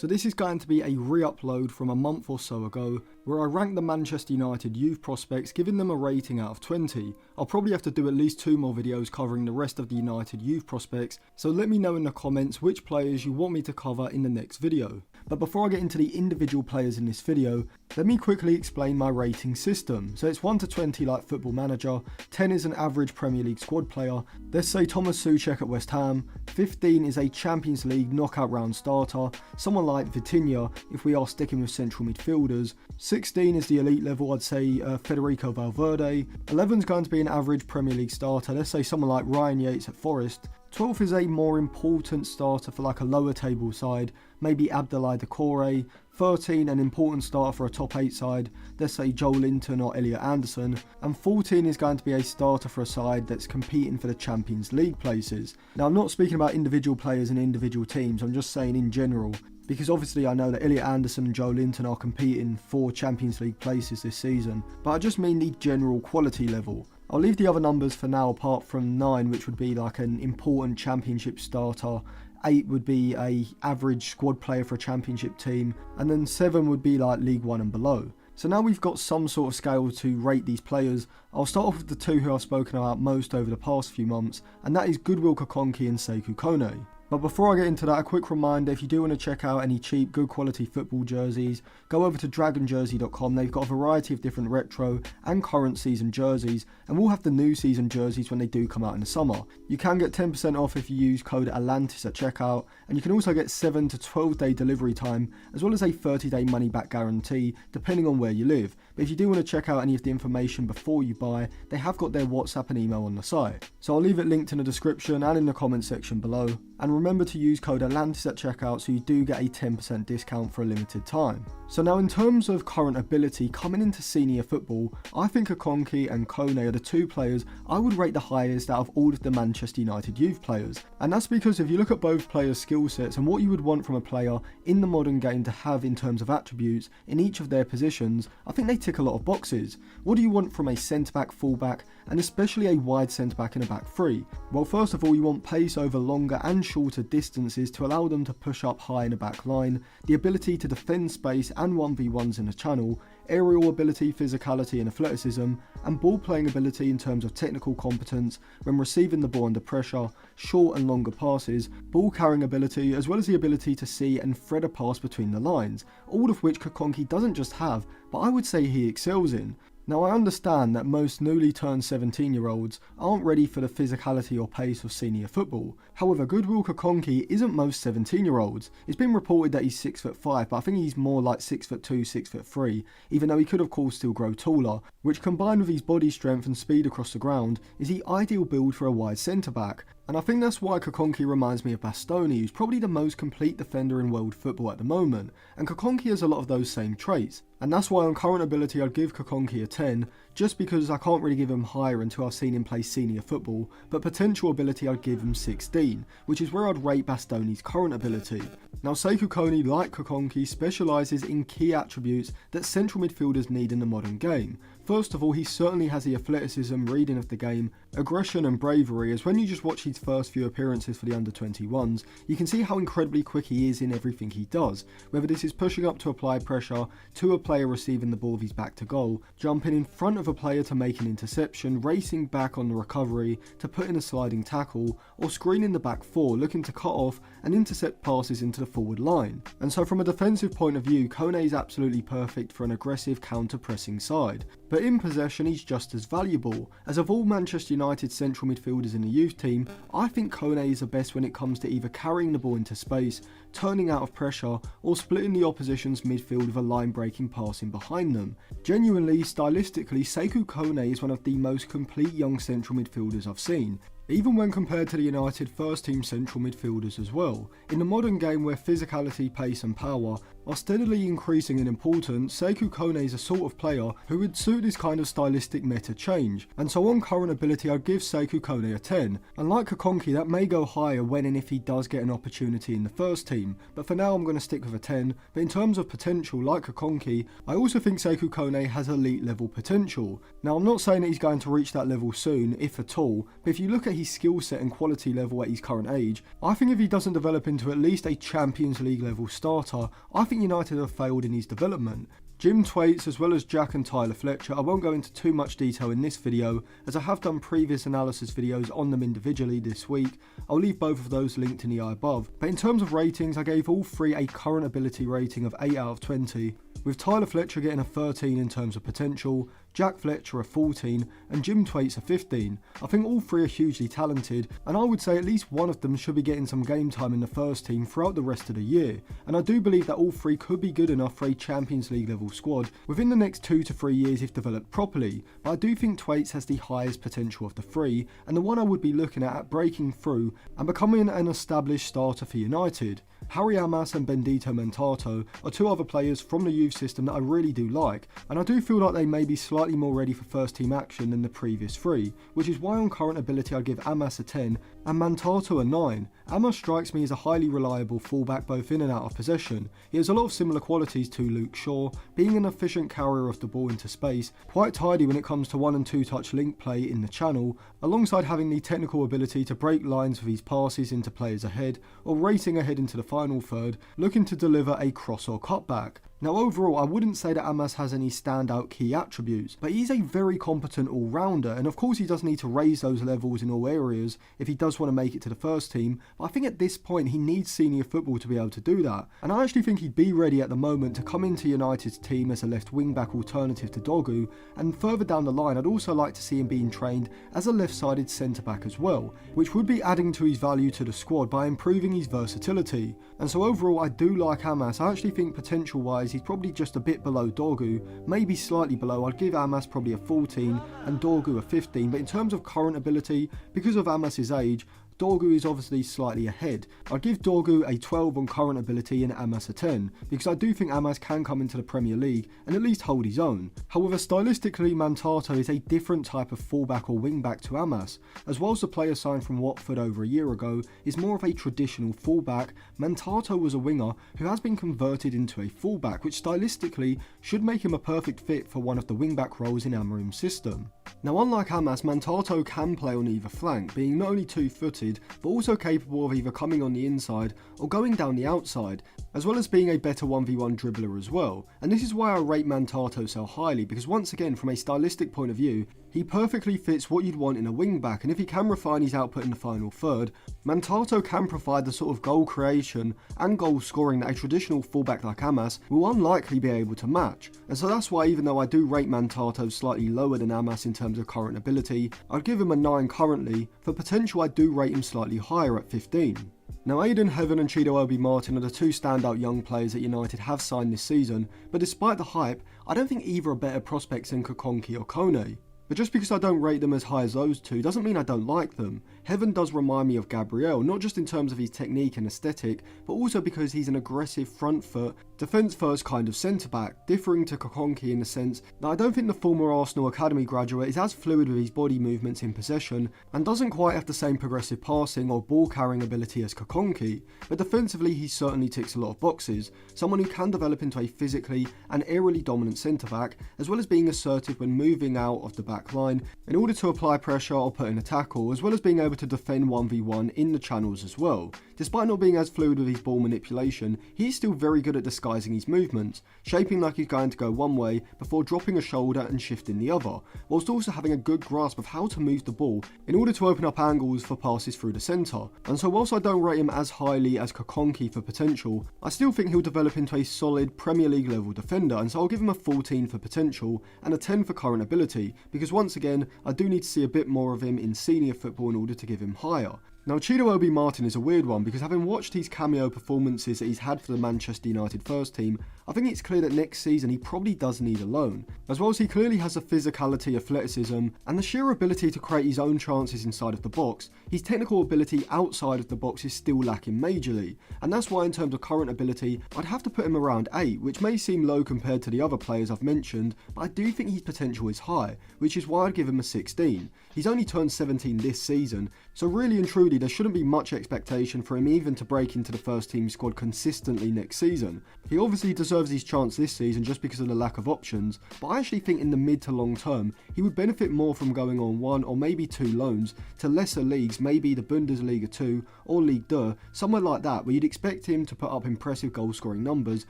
So this is going to be a re-upload from a month or so ago, where I ranked the Manchester United youth prospects, giving them a rating out of 20. I'll probably have to do at least 2 more videos covering the rest of the United youth prospects, so let me know in the comments which players you want me to cover in the next video. But before I get into the individual players in this video, let me quickly explain my rating system. So it's 1 to 20 like Football Manager, 10 is an average Premier League squad player, let's say Thomas Souček at West Ham, 15 is a Champions League knockout round starter, someone like Vitinha if we are sticking with central midfielders, 16 is the elite level, I'd say Federico Valverde, 11 is going to be an average Premier League starter, let's say someone like Ryan Yates at Forest, 12 is a more important starter for like a lower table side, maybe Abdoulaye Doucouré, 13 an important starter for a top 8 side, let's say Joel Linton or Elliot Anderson, and 14 is going to be a starter for a side that's competing for the Champions League places. Now I'm not speaking about individual players and individual teams, I'm just saying in general, because obviously I know that Elliot Anderson and Joel Linton are competing for Champions League places this season, but I just mean the general quality level. I'll leave the other numbers for now apart from 9, which would be like an important championship starter, 8 would be a average squad player for a championship team, and then 7 would be like League 1 and below. So now we've got some sort of scale to rate these players. I'll start off with the 2 who I've spoken about most over the past few months, and that is Goodwill Kukonki and Sekou Kone. But before I get into that, a quick reminder, if you do want to check out any cheap, good quality football jerseys, go over to dragonjersey.com. They've got a variety of different retro and current season jerseys, and we'll have the new season jerseys when they do come out in the summer. You can get 10% off if you use code Atlantis at checkout, and you can also get 7 to 12 day delivery time, as well as a 30-day money back guarantee, depending on where you live. But if you do want to check out any of the information before you buy, they have got their WhatsApp and email on the site. So I'll leave it linked in the description and in the comment section below. And remember to use code Atlantis at checkout so you do get a 10% discount for a limited time. So now in terms of current ability coming into senior football, I think Kukonki and Kone are the 2 players I would rate the highest out of all of the Manchester United youth players. And that's because if you look at both players' skill sets and what you would want from a player in the modern game to have in terms of attributes in each of their positions, I think they tick a lot of boxes. What do you want from a centre-back, full-back, and especially a wide centre-back in a back 3? Well, first of all, you want pace over longer and shorter distances to allow them to push up high in a back line, the ability to defend space and 1v1s in a channel, aerial ability, physicality and athleticism, and ball playing ability in terms of technical competence when receiving the ball under pressure, short and longer passes, ball carrying ability, as well as the ability to see and thread a pass between the lines, all of which Kukonki doesn't just have, but I would say he excels in. Now I understand that most newly turned 17-year-olds aren't ready for the physicality or pace of senior football. However, Goodwill Kukonki isn't most 17-year-olds. It's been reported that he's 6'5", but I think he's more like 6'2", 6'3", even though he could of course still grow taller, which combined with his body strength and speed across the ground is the ideal build for a wide centre-back. And I think that's why Kukonki reminds me of Bastoni, who's probably the most complete defender in world football at the moment, and Kukonki has a lot of those same traits. And that's why on current ability I'd give Kukonki a 10, just because I can't really give him higher until I've seen him play senior football, but potential ability I'd give him 16, which is where I'd rate Bastoni's current ability. Now Sekou Kone, like Kukonki, specialises in key attributes that central midfielders need in the modern game. First of all, he certainly has the athleticism, reading of the game, aggression and bravery, as when you just watch his first few appearances for the under-21s, you can see how incredibly quick he is in everything he does, whether this is pushing up to apply pressure, to a player receiving the ball with his back to goal, jumping in front of a player to make an interception, racing back on the recovery, to put in a sliding tackle, or screening the back 4, looking to cut off and intercept passes into the forward line. And so from a defensive point of view, Kone is absolutely perfect for an aggressive counter-pressing side. But in possession he's just as valuable, as of all Manchester United central midfielders in the youth team, I think Kone is the best when it comes to either carrying the ball into space, turning out of pressure, or splitting the opposition's midfield with a line-breaking passing behind them. Genuinely, stylistically, Sekou Kone is one of the most complete young central midfielders I've seen, even when compared to the United first team central midfielders as well. In the modern game where physicality, pace and power are steadily increasing in importance, Sekou Kone is a sort of player who would suit this kind of stylistic meta change, and so on current ability I'd give Sekou Kone a 10. Unlike Kukonki, that may go higher when and if he does get an opportunity in the first team, but for now I'm going to stick with a 10. But in terms of potential, like Kukonki, I also think Sekou Kone has elite level potential. Now I'm not saying that he's going to reach that level soon, if at all, but if you look at his skill set and quality level at his current age, I think if he doesn't develop into at least a Champions League level starter, I think United have failed in his development. Jim Thwaites as well as Jack and Tyler Fletcher, I won't go into too much detail in this video as I have done previous analysis videos on them individually this week. I'll leave both of those linked in the eye above. But in terms of ratings, I gave all three a current ability rating of 8 out of 20, with Tyler Fletcher getting a 13 in terms of potential, Jack Fletcher a 14 and Jim Thwaites a 15. I think all three are hugely talented and I would say at least one of them should be getting some game time in the first team throughout the rest of the year, and I do believe that all three could be good enough for a Champions League level squad within the next 2 to 3 years if developed properly, but I do think Thwaites has the highest potential of the three and the one I would be looking at breaking through and becoming an established starter for United. Harry Amas and Bendito Mentato are two other players from the youth system that I really do like, and I do feel like they may be slightly more ready for first team action than the previous three, which is why on current ability I'd give Amas a 10 and Mentato a 9. Amas strikes me as a highly reliable fullback both in and out of possession. He has a lot of similar qualities to Luke Shaw, being an efficient carrier of the ball into space, quite tidy when it comes to 1 and 2 touch link play in the channel, alongside having the technical ability to break lines with his passes into players ahead, or racing ahead into the final third, looking to deliver a cross or cutback. Now overall, I wouldn't say that Amas has any standout key attributes, but he's a very competent all-rounder, and of course he does need to raise those levels in all areas if he does want to make it to the first team, but I think at this point he needs senior football to be able to do that, and I actually think he'd be ready at the moment to come into United's team as a left wing-back alternative to Dogu, and further down the line I'd also like to see him being trained as a left-sided centre-back as well, which would be adding to his value to the squad by improving his versatility. And so overall I do like Amas. I actually think potential-wise he's probably just a bit below Dogu, maybe slightly below. I'd give Amas probably a 14 and Dogu a 15, but in terms of current ability, because of Amas's age, Dorgu is obviously slightly ahead. I'd give Dorgu a 12 on current ability and Amas a 10, because I do think Amas can come into the Premier League and at least hold his own. However, stylistically, Mentato is a different type of fullback or wingback to Amas. As well as the player signed from Watford over a year ago is more of a traditional fullback, Mentato was a winger who has been converted into a fullback, which stylistically should make him a perfect fit for one of the wingback roles in Amorim's system. Now unlike Amas, Mentato can play on either flank, being not only two-footed, but also capable of either coming on the inside or going down the outside, as well as being a better 1v1 dribbler as well. And this is why I rate Mentato so highly, because once again, from a stylistic point of view, he perfectly fits what you'd want in a wing-back, and if he can refine his output in the final third, Mentato can provide the sort of goal creation and goal scoring that a traditional fullback like Amas will unlikely be able to match. And so that's why, even though I do rate Mentato slightly lower than Amas in terms of current ability, I'd give him a 9 currently. For potential, I do rate him slightly higher at 15. Now Aiden Heaven and Chido Obi-Martin are the two standout young players that United have signed this season, but despite the hype, I don't think either are better prospects than Kukonki or Kone. But just because I don't rate them as high as those two doesn't mean I don't like them. Heaven does remind me of Gabriel, not just in terms of his technique and aesthetic, but also because he's an aggressive front foot, defence first kind of centre back, differing to Kukonki in the sense that I don't think the former Arsenal Academy graduate is as fluid with his body movements in possession and doesn't quite have the same progressive passing or ball carrying ability as Kukonki, but defensively he certainly ticks a lot of boxes, someone who can develop into a physically and aerially dominant centre back, as well as being assertive when moving out of the back line in order to apply pressure or put in a tackle, as well as being able to defend 1v1 in the channels as well. Despite not being as fluid with his ball manipulation, he is still very good at disguising his movements, shaping like he's going to go one way before dropping a shoulder and shifting the other, whilst also having a good grasp of how to move the ball in order to open up angles for passes through the centre. And so whilst I don't rate him as highly as Kukonki for potential, I still think he'll develop into a solid Premier League level defender, and so I'll give him a 14 for potential and a 10 for current ability, because once again, I do need to see a bit more of him in senior football in order to give him higher. Now Chido Obi-Martin is a weird one, because having watched his cameo performances that he's had for the Manchester United first team, I think it's clear that next season he probably does need a loan, as well as he clearly has the physicality, athleticism and the sheer ability to create his own chances inside of the box. His technical ability outside of the box is still lacking majorly, and that's why in terms of current ability I'd have to put him around 8, which may seem low compared to the other players I've mentioned, but I do think his potential is high, which is why I'd give him a 16. He's only turned 17 this season, so really and truly there shouldn't be much expectation for him even to break into the first team squad consistently next season. He obviously deserves his chance this season just because of the lack of options, but I actually think in the mid to long term, he would benefit more from going on 1 or maybe 2 loans to lesser leagues, maybe the Bundesliga 2 or Ligue 2, somewhere like that where you'd expect him to put up impressive goal scoring numbers,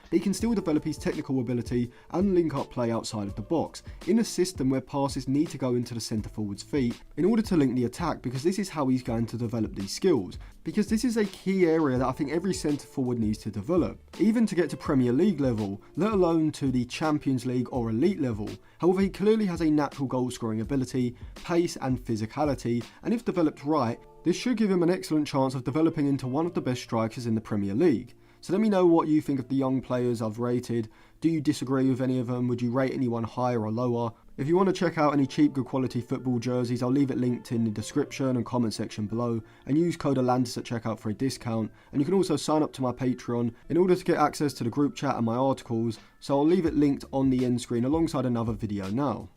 but he can still develop his technical ability and link up play outside of the box, in a system where passes need to go into the centre forward's feet in order to link the attack, because this is how he's going to develop these skills. Because this is a key area that I think every centre forward needs to develop, even to get to Premier League level, let alone to the Champions League or elite level. However, he clearly has a natural goal scoring ability, pace and physicality, and if developed right, this should give him an excellent chance of developing into one of the best strikers in the Premier League. So let me know what you think of the young players I've rated. Do you disagree with any of them? Would you rate anyone higher or lower? If you want to check out any cheap good quality football jerseys, I'll leave it linked in the description and comment section below, and use code Atlantis at checkout for a discount. And you can also sign up to my Patreon in order to get access to the group chat and my articles, so I'll leave it linked on the end screen alongside another video now.